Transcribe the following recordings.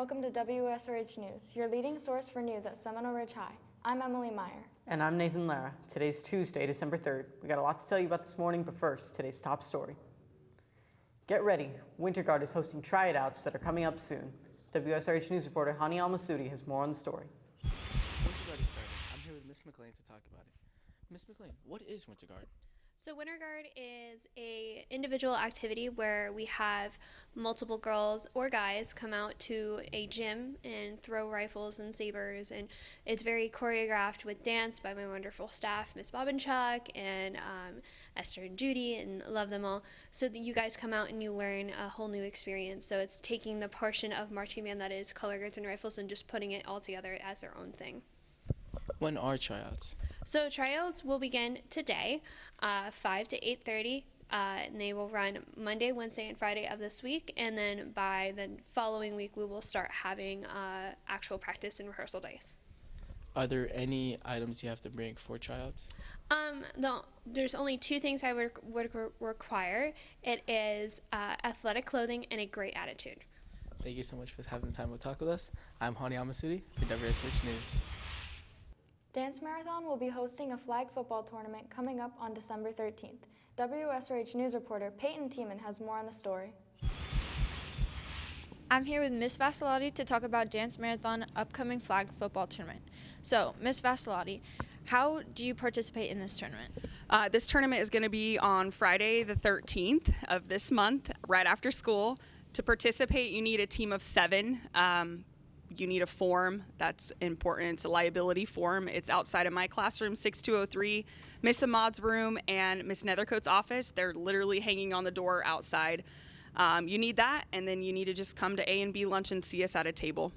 welcome to Wsrh News, your leading source for news at Seminole Ridge High. I'm Emily Meyer. And I'm Nathan Lara. Today's Tuesday, December 3rd. We got a lot to tell you about this morning, but first, today's top story. Get ready. Winter Guard is hosting tryouts that are coming up soon. Wsrh News reporter Hani Al-Masudi has more on the story. Winter Guard is starting. I'm here with Miss McLean to talk about it. Miss McLean, what is Winter Guard? So Winter Guard is a individual activity where we have multiple girls or guys come out to a gym and throw rifles and sabers, and it's very choreographed with dance by my wonderful staff, Miss Bob and Chuck, and Esther and Judy, and love them all. So that you guys come out and you learn a whole new experience. So it's taking the portion of marching band that is color guards and rifles and just putting it all together as their own thing. When are tryouts? So tryouts will begin today, 5 to 8:30, and they will run Monday, Wednesday, and Friday of this week. And then by the following week, we will start having actual practice and rehearsal days. Are there any items you have to bring for tryouts? No, there's only two things I would require. It is athletic clothing and a great attitude. Thank you so much for having the time to talk with us. I'm Hani Al-Masudi for Wsrh News. Dance Marathon will be hosting a flag football tournament coming up on December 13th. Wsrh News reporter Peyton Tiemann has more on the story. I'm here with Miss Vassilotti to talk about Dance Marathon upcoming flag football tournament. So, Miss Vassilotti, how do you participate in this tournament? This tournament is going to be on Friday the 13th of this month, right after school. To participate, you need a team of 7. You need a form. That's important. It's a liability form. It's outside of my classroom, 6203, Miss Ahmad's room, and Miss Nethercoat's office. They're literally hanging on the door outside. You need that, and then you need to just come to A and B lunch and see us at a table.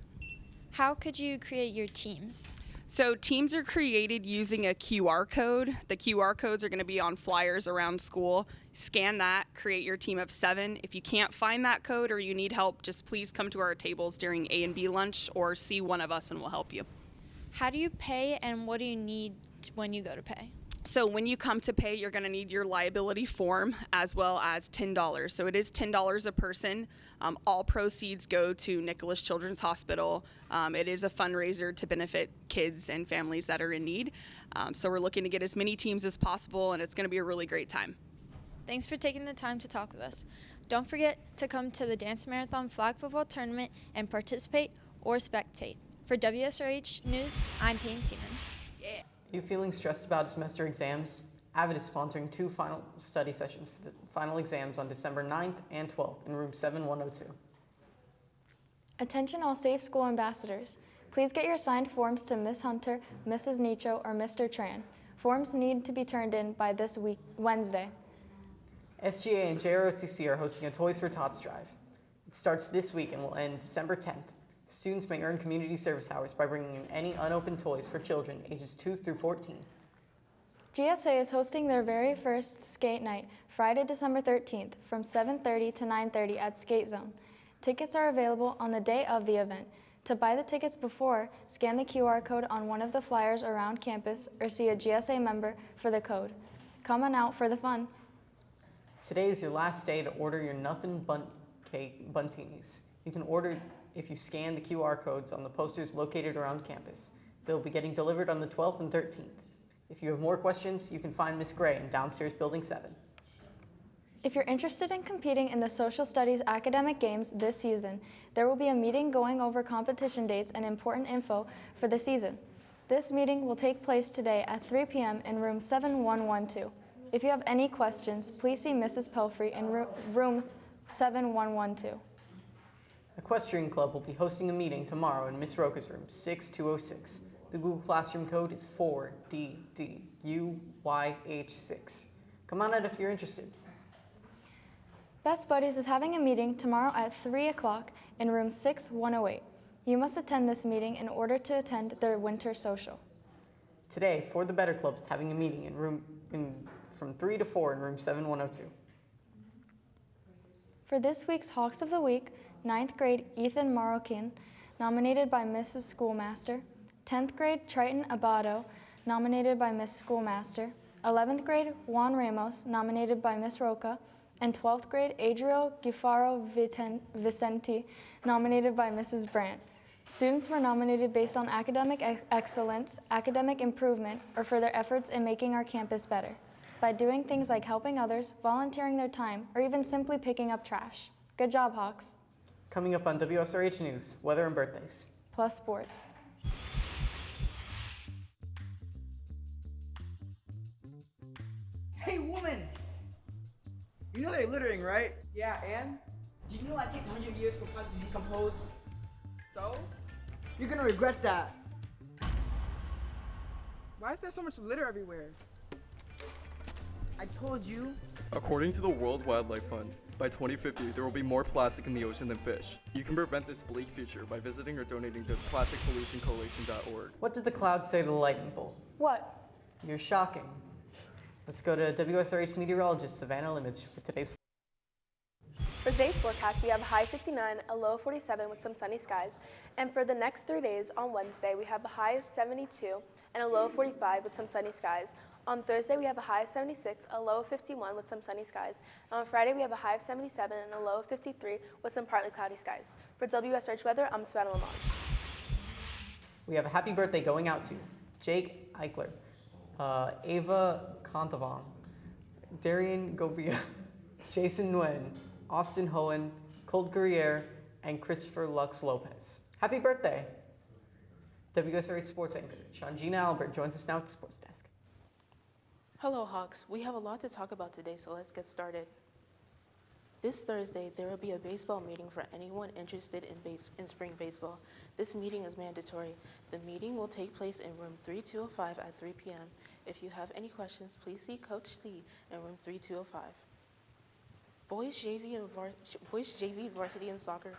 How could you create your teams? So teams are created using a QR code. The QR codes are going to be on flyers around school. Scan that, create your team of 7. If you can't find that code or you need help, just please come to our tables during A and B lunch or see one of us and we'll help you. How do you pay, and what do you need when you go to pay? So when you come to pay, you're going to need your liability form as well as $10. So it is $10 a person. All proceeds go to Nicholas Children's Hospital. It is a fundraiser to benefit kids and families that are in need. So we're looking to get as many teams as possible, and it's going to be a really great time. Thanks for taking the time to talk with us. Don't forget to come to the Dance Marathon Flag Football Tournament and participate or spectate. For Wsrh News, I'm Peyton Tiemann. Yeah. Are you feeling stressed about semester exams? Avid is sponsoring 2 final study sessions for the final exams on December 9th and 12th in room 7102. Attention all Safe School ambassadors. Please get your signed forms to Miss Hunter, Mrs. Nicho, or Mr. Tran. Forms need to be turned in by this week, Wednesday. SGA and JROTC are hosting a Toys for Tots drive. It starts this week and will end December 10th. Students may earn community service hours by bringing in any unopened toys for children ages 2 through 14. GSA is hosting their very first skate night Friday, December 13th from 7:30 to 9:30 at Skate Zone. Tickets are available on the day of the event. To buy the tickets before, scan the QR code on one of the flyers around campus or see a GSA member for the code. Come on out for the fun. Today is your last day to order your Nothing Bunt Cake Buntinis. You can order if you scan the QR codes on the posters located around campus. They'll be getting delivered on the 12th and 13th. If you have more questions, you can find Miss Gray in downstairs Building 7. If you're interested in competing in the Social Studies academic games this season, there will be a meeting going over competition dates and important info for the season. This meeting will take place today at 3 p.m. in room 7112. If you have any questions, please see Mrs. Pelfrey in room 7112. Equestrian Club will be hosting a meeting tomorrow in Miss Roca's room, 6206. The Google Classroom code is 4DDUYH6. Come on out if you're interested. Best Buddies is having a meeting tomorrow at 3 o'clock in room 6108. You must attend this meeting in order to attend their winter social. Today, For the Better Club is having a meeting from 3 to 4 in room 7102. For this week's Hawks of the Week, 9th grade Ethan Marroquin, nominated by Mrs. Schoolmaster. 10th grade Triton Abado, nominated by Miss Schoolmaster. 11th grade Juan Ramos, nominated by Miss Roca. and 12th grade Adriel Gifaro Vicenti, nominated by Mrs. Brandt. Students were nominated based on academic excellence, academic improvement, or for their efforts in making our campus better, by doing things like helping others, volunteering their time, or even simply picking up trash. Good job, Hawks. Coming up on WSRH News, weather and birthdays. Plus sports. Hey, woman! You know they're littering, right? Yeah, and? Did you know that takes 100 years for plastic to decompose? So? You're gonna regret that. Why is there so much litter everywhere? I told you. According to the World Wildlife Fund, by 2050, there will be more plastic in the ocean than fish. You can prevent this bleak future by visiting or donating to plasticpollutioncoalition.org. What did the clouds say to the lightning bolt? What? You're shocking. Let's go to WSRH meteorologist Savannah Limage with today's. For today's forecast, we have a high 69, a low 47 with some sunny skies. And for the next 3 days, on Wednesday, we have a high of 72 and a low of 45 with some sunny skies. On Thursday, we have a high of 76, a low of 51 with some sunny skies. And on Friday, we have a high of 77 and a low of 53 with some partly cloudy skies. For WSRH weather, I'm Savannah Limage. We have a happy birthday going out to Jake Eichler, Ava Contavan, Darian Govia, Jason Nguyen, Austin Hohen, Colt Guerriere, and Christopher Lux Lopez. Happy birthday! WSRH sports anchor Shangina Albert joins us now at the sports desk. Hello, Hawks. We have a lot to talk about today, so let's get started. This Thursday, there will be a baseball meeting for anyone interested in spring baseball. This meeting is mandatory. The meeting will take place in room 3205 at 3 p.m. If you have any questions, please see Coach C in room 3205. Boys JV varsity in soccer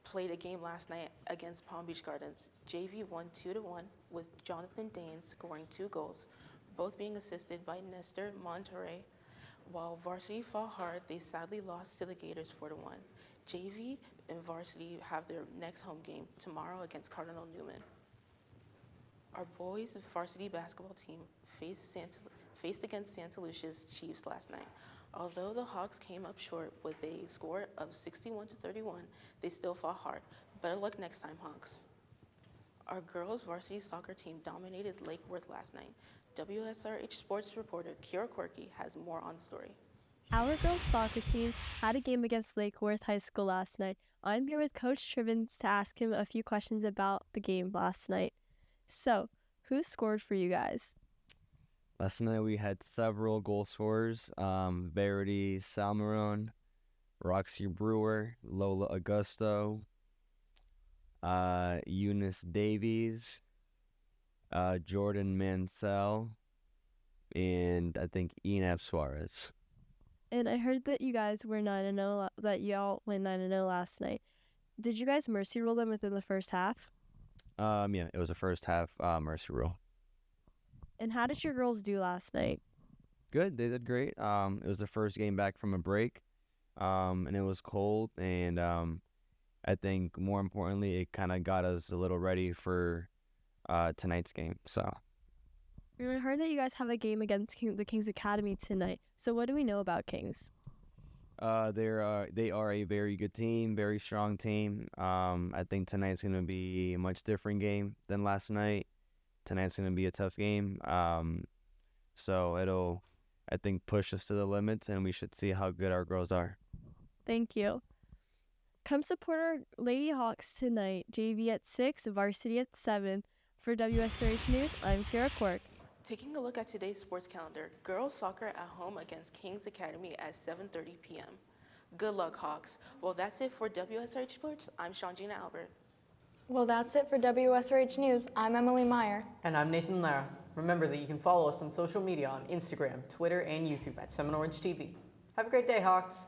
played a game last night against Palm Beach Gardens. JV won 2-1 with Jonathan Danes scoring 2 goals, both being assisted by Nestor Monterrey. While varsity fought hard, they sadly lost to the Gators 4-1. JV and varsity have their next home game tomorrow against Cardinal Newman. Our boys varsity basketball team faced against Santa Lucia's Chiefs last night. Although the Hawks came up short with a score of 61-31, they still fought hard. Better luck next time, Hawks. Our girls varsity soccer team dominated Lake Worth last night. WSRH sports reporter Kira Quirky has more on the story. Our girls soccer team had a game against Lake Worth High School last night. I'm here with Coach Trivens to ask him a few questions about the game last night. So, who scored for you guys? Last night we had several goal scorers, Verity Salmeron, Roxy Brewer, Lola Augusto, Eunice Davies, Jordan Mansell, and I think Enab Suarez. And I heard that you guys were 9-0, that y'all went 9-0 last night. Did you guys mercy rule them within the first half? Yeah, it was the first half mercy rule. And how did your girls do last night? Good, they did great. It was the first game back from a break, and it was cold, and I think more importantly, it kind of got us a little ready for tonight's game. So. I heard that you guys have a game against the Kings Academy tonight. So what do we know about Kings? They are a very good team, very strong team. I think tonight's going to be a much different game than last night. Tonight's going to be a tough game. So it'll, I think, push us to the limits, and we should see how good our girls are. Thank you. Come support our Lady Hawks tonight. JV at 6, varsity at 7. For WSRH News, I'm Kira Quirk. Taking a look at today's sports calendar, girls soccer at home against Kings Academy at 7:30 p.m. Good luck, Hawks. Well, that's it for WSRH Sports. I'm Shangina Albert. Well, that's it for WSRH News. I'm Emily Meyer. And I'm Nathan Lara. Remember that you can follow us on social media on Instagram, Twitter, and YouTube at Seminole Ridge TV. Have a great day, Hawks.